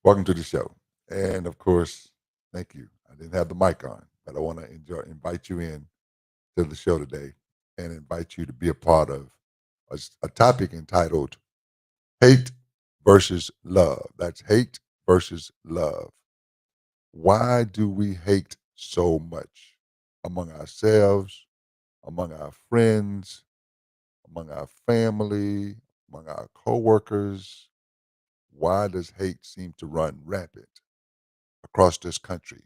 Welcome to the show. And of course, thank you. I didn't have the mic on, but I want to invite you in to the show today and invite you to be a part of a topic entitled Hate versus Love. That's hate versus love. Why do we hate so much among ourselves, among our friends, among our family, among our coworkers? Why does hate seem to run rampant across this country?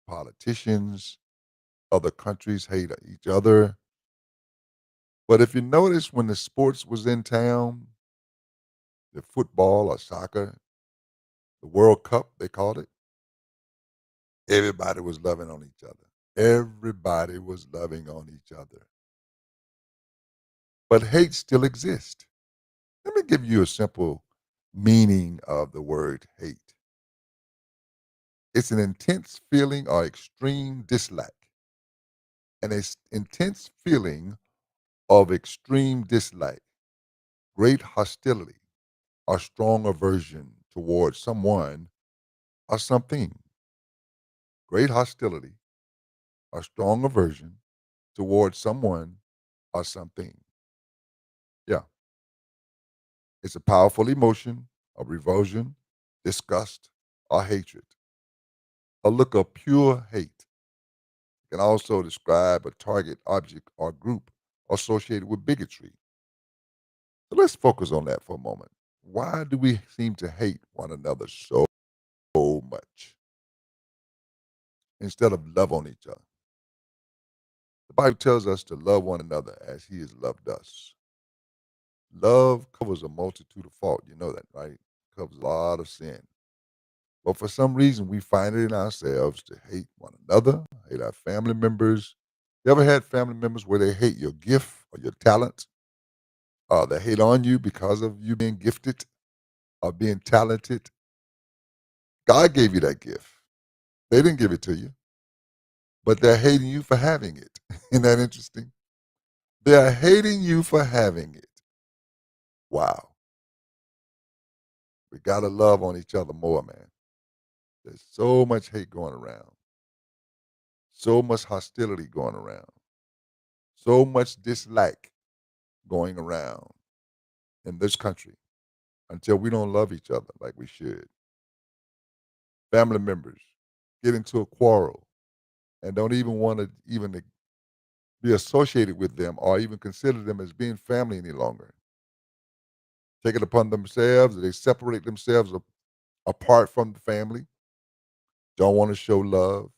Politicians, other countries hate each other. But if you notice when the sports was in town, the football or soccer, the World Cup, they called it, everybody was loving on each other. Everybody was loving on each other. But hate still exists. Let me give you a simple meaning of the word hate. It's an intense feeling or extreme dislike. Intense feeling of extreme dislike, great hostility, or strong aversion towards someone or something. Great hostility or strong aversion towards someone or something. Yeah, it's a powerful emotion of revulsion, disgust, or hatred. A look of pure hate can also describe a target, object, or group associated with bigotry. So let's focus on that for a moment. Why do we seem to hate one another so much instead of love on each other? The Bible tells us to love one another as he has loved us. Love covers a multitude of fault. You know that, right? Covers a lot of sin. But for some reason, we find it in ourselves to hate one another, hate our family members. You ever had family members where they hate your gift or your talent? They hate on you because of you being gifted or being talented. God gave you that gift. They didn't give it to you, but they're hating you for having it. Isn't that interesting? They're hating you for having it. Wow. We got to love on each other more, man. There's so much hate going around, so much hostility going around, so much dislike going around in this country until we don't love each other like we should. Family members get into a quarrel and don't even want to even be associated with them or even consider them as being family any longer. Take it upon themselves, they separate themselves apart from the family, don't want to show love.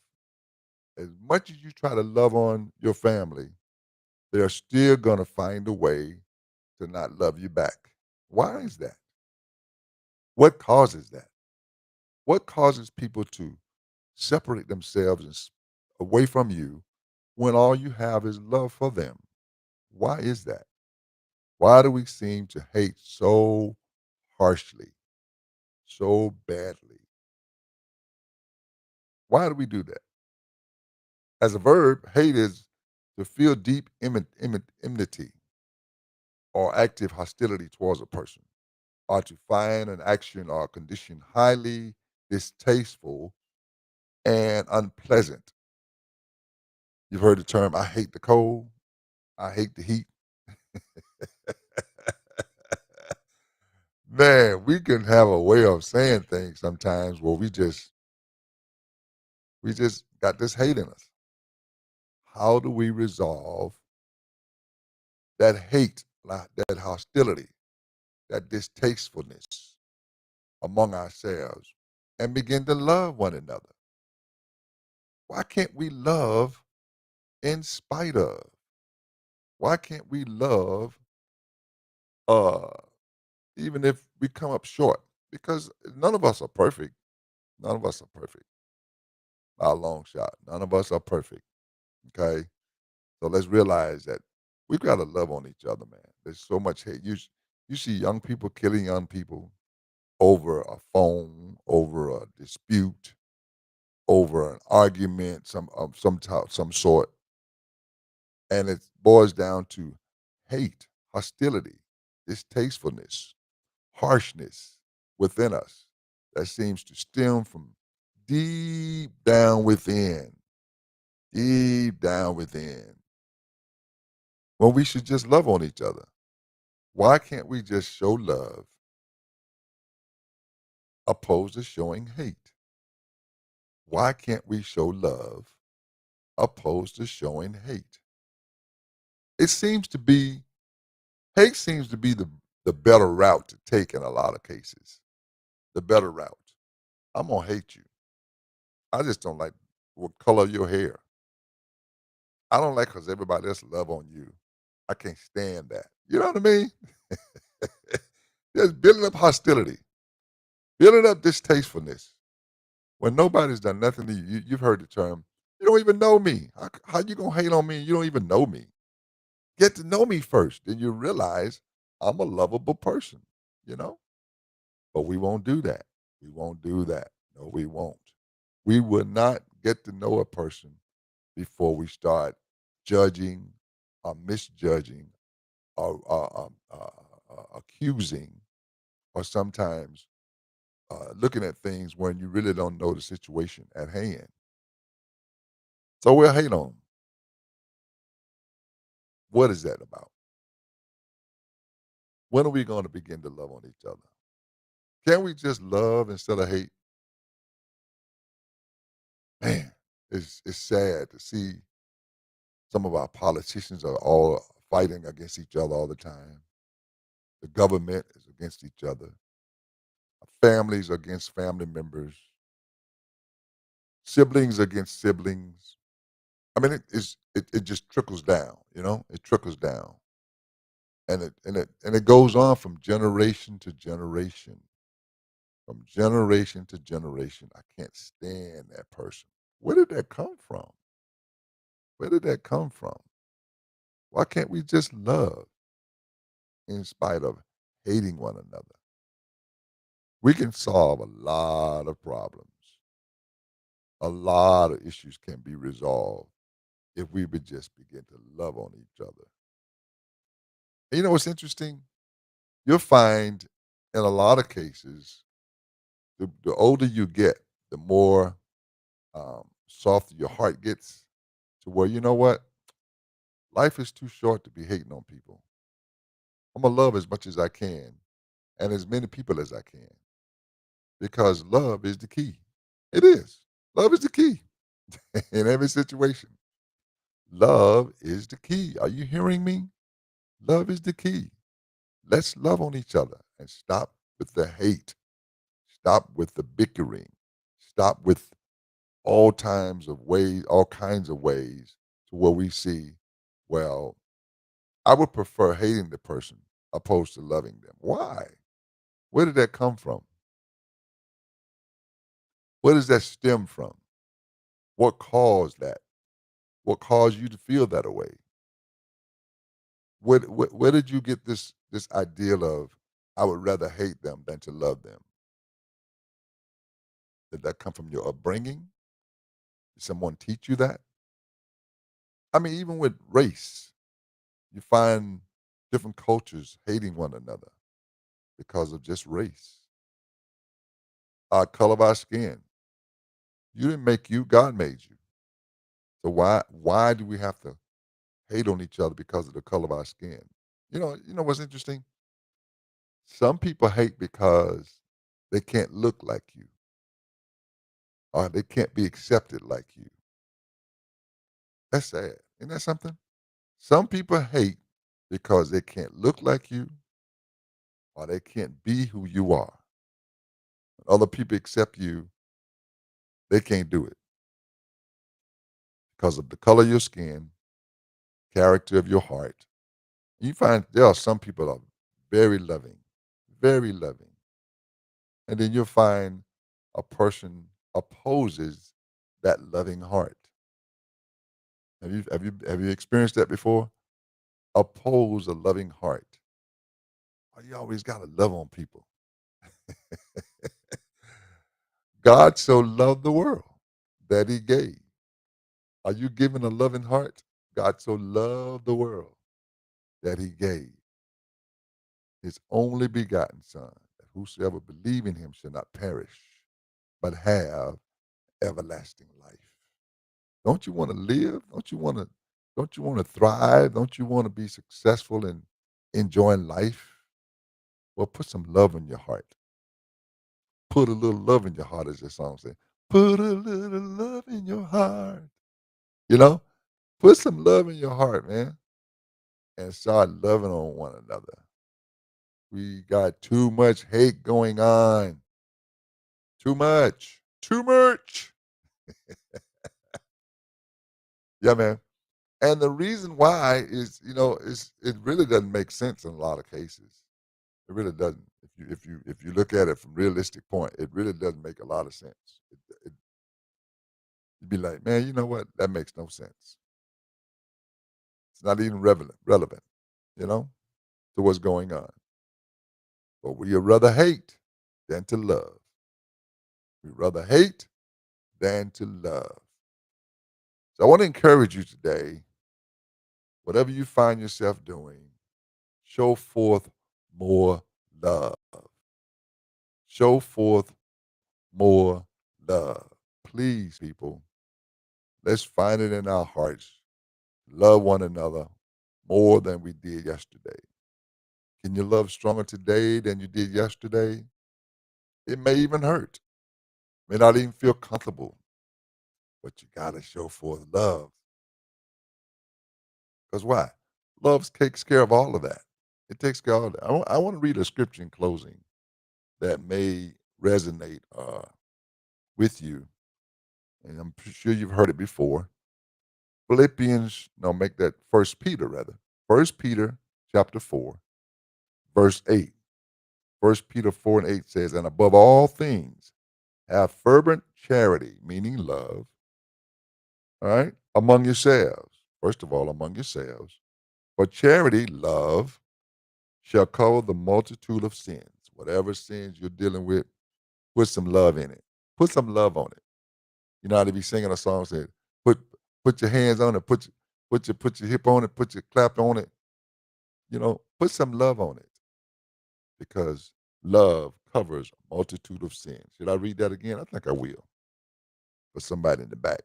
As much as you try to love on your family, they're still going to find a way to not love you back. Why is that? What causes that? What causes people to separate themselves away from you when all you have is love for them? Why is that? Why do we seem to hate so harshly, so badly? Why do we do that? As a verb, hate is to feel deep enmity or active hostility towards a person, or to find an action or condition highly distasteful and unpleasant. You've heard the term, I hate the cold, I hate the heat. Man, we can have a way of saying things sometimes where we just got this hate in us. How do we resolve that hate, that hostility, that distastefulness among ourselves and begin to love one another? Why can't we love in spite of? Why can't we love uh even if we come up short? Because none of us are perfect. None of us are perfect by a long shot. None of us are perfect. Okay. So let's realize that we've got to love on each other, man. There's so much hate. You see young people killing young people over a phone, over a dispute, over an argument, some sort, and it boils down to hate, hostility, distastefulness, harshness within us. that seems to stem from deep down within, deep down within, when we should just love on each other. Why can't we just show love opposed to showing hate? Why can't we show love opposed to showing hate? It seems to be hate seems to be the better route to take in a lot of cases. The better route. I'm gonna hate you. I just don't like what color of your hair. I don't like because everybody else love on you. I can't stand that. You know what I mean? Just building up hostility, building up distastefulness when nobody's done nothing to you. You've heard the term. You don't even know me. How you gonna hate on me? You don't even know me. Get to know me first, then you realize I'm a lovable person. You know, but we won't do that. We won't do that. No, we won't. We will not get to know a person before we start judging or misjudging or accusing or sometimes looking at things when you really don't know the situation at hand. So we'll hate on 'em. What is that about? When are we going to begin to love on each other? Can we just love instead of hate? Man, it's sad to see some of our politicians are all fighting against each other all the time. The government is against each other. Families against family members. Siblings against siblings. I mean, it just trickles down. You know, it trickles down, and it goes on from generation to generation, from generation to generation. I can't stand that person. Where did that come from? Where did that come from? Why can't we just love in spite of hating one another? We can solve a lot of problems. A lot of issues can be resolved if we would just begin to love on each other. And you know what's interesting? You'll find in a lot of cases, the older you get, the more softer your heart gets to where, you know what? Life is too short to be hating on people. I'm going to love as much as I can and as many people as I can because love is the key. It is. Love is the key in every situation. Love is the key. Are you hearing me? Love is the key. Let's love on each other and stop with the hate. Stop with the bickering. Stop with all kinds of ways to where we see, well, I would prefer hating the person opposed to loving them. Why? Where did that come from? Where does that stem from? What caused that? What caused you to feel that way? Where did you get this ideal of I would rather hate them than to love them? Did that come from your upbringing? Did someone teach you that? I mean, even with race, you find different cultures hating one another because of just race. Our color of our skin. You didn't make you, God made you. So why do we have to hate on each other because of the color of our skin? You know what's interesting? Some people hate because they can't look like you or they can't be accepted like you. That's sad. Isn't that something? Some people hate because they can't look like you or they can't be who you are. When other people accept you, they can't do it because of the color of your skin, character of your heart. You find there are some people that are very loving, very loving. And then you'll find a person opposes that loving heart. Have you experienced that before? Oppose a loving heart. Oh, you always gotta love on people. God so loved the world that he gave. Are you giving a loving heart? God so loved the world that he gave his only begotten son. whosoever believe in him shall not perish, but have everlasting life. Don't you want to live? Don't you want to thrive? Don't you want to be successful and enjoying life? Well, put some love in your heart. Put a little love in your heart, as the song says. Put a little love in your heart. You know, put some love in your heart, man, and start loving on one another. We got too much hate going on. Too much. Too much. Yeah, man. And the reason why is, is it really doesn't make sense in a lot of cases. It really doesn't. If you look at it from realistic point, it really doesn't make a lot of sense. You'd be like, man, you know what? That makes no sense. It's not even relevant, you know, to what's going on. But we would rather hate than to love. We rather hate than to love. So I want to encourage you today, whatever you find yourself doing, show forth more love. Show forth more love. Please, people, let's find it in our hearts. Love one another more than we did yesterday. Can you love stronger today than you did yesterday? It may even hurt. May not even feel comfortable, but you got to show forth love. Because why? Love takes care of all of that. It takes care of all that. I want to read a scripture in closing that may resonate with you, and I'm sure you've heard it before. Philippians, no, make that First Peter rather. First Peter chapter 4, verse 8. First Peter 4 and 8 says, and above all things, have fervent charity, meaning love, all right, among yourselves. First of all, among yourselves. For charity, love, shall cover the multitude of sins. Whatever sins you're dealing with, put some love in it. Put some love on it. You know how to be singing a song saying, put put your hands on it, put your hip on it, put your clap on it. Put some love on it because love covers a multitude of sins. Should I read that again? I think I will for somebody in the back.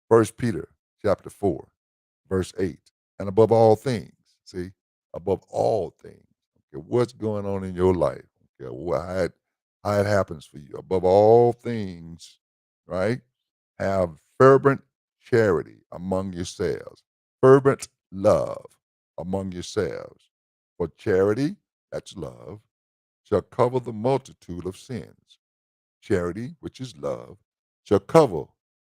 First Peter chapter 4, verse 8. And above all things, see, above all things, okay, what's going on in your life? Okay, how it happens for you. Above all things, right? Have fervent charity among yourselves, fervent love among yourselves. For charity, that's love, shall cover the multitude of sins. Charity, which is love, shall cover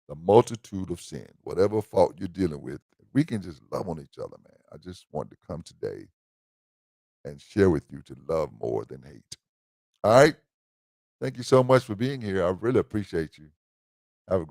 the multitude of sins. Whatever fault you're dealing with, we can just love on each other, man. I just wanted to come today and share with you to love more than hate. All right. Thank you so much for being here. I really appreciate you. Have a great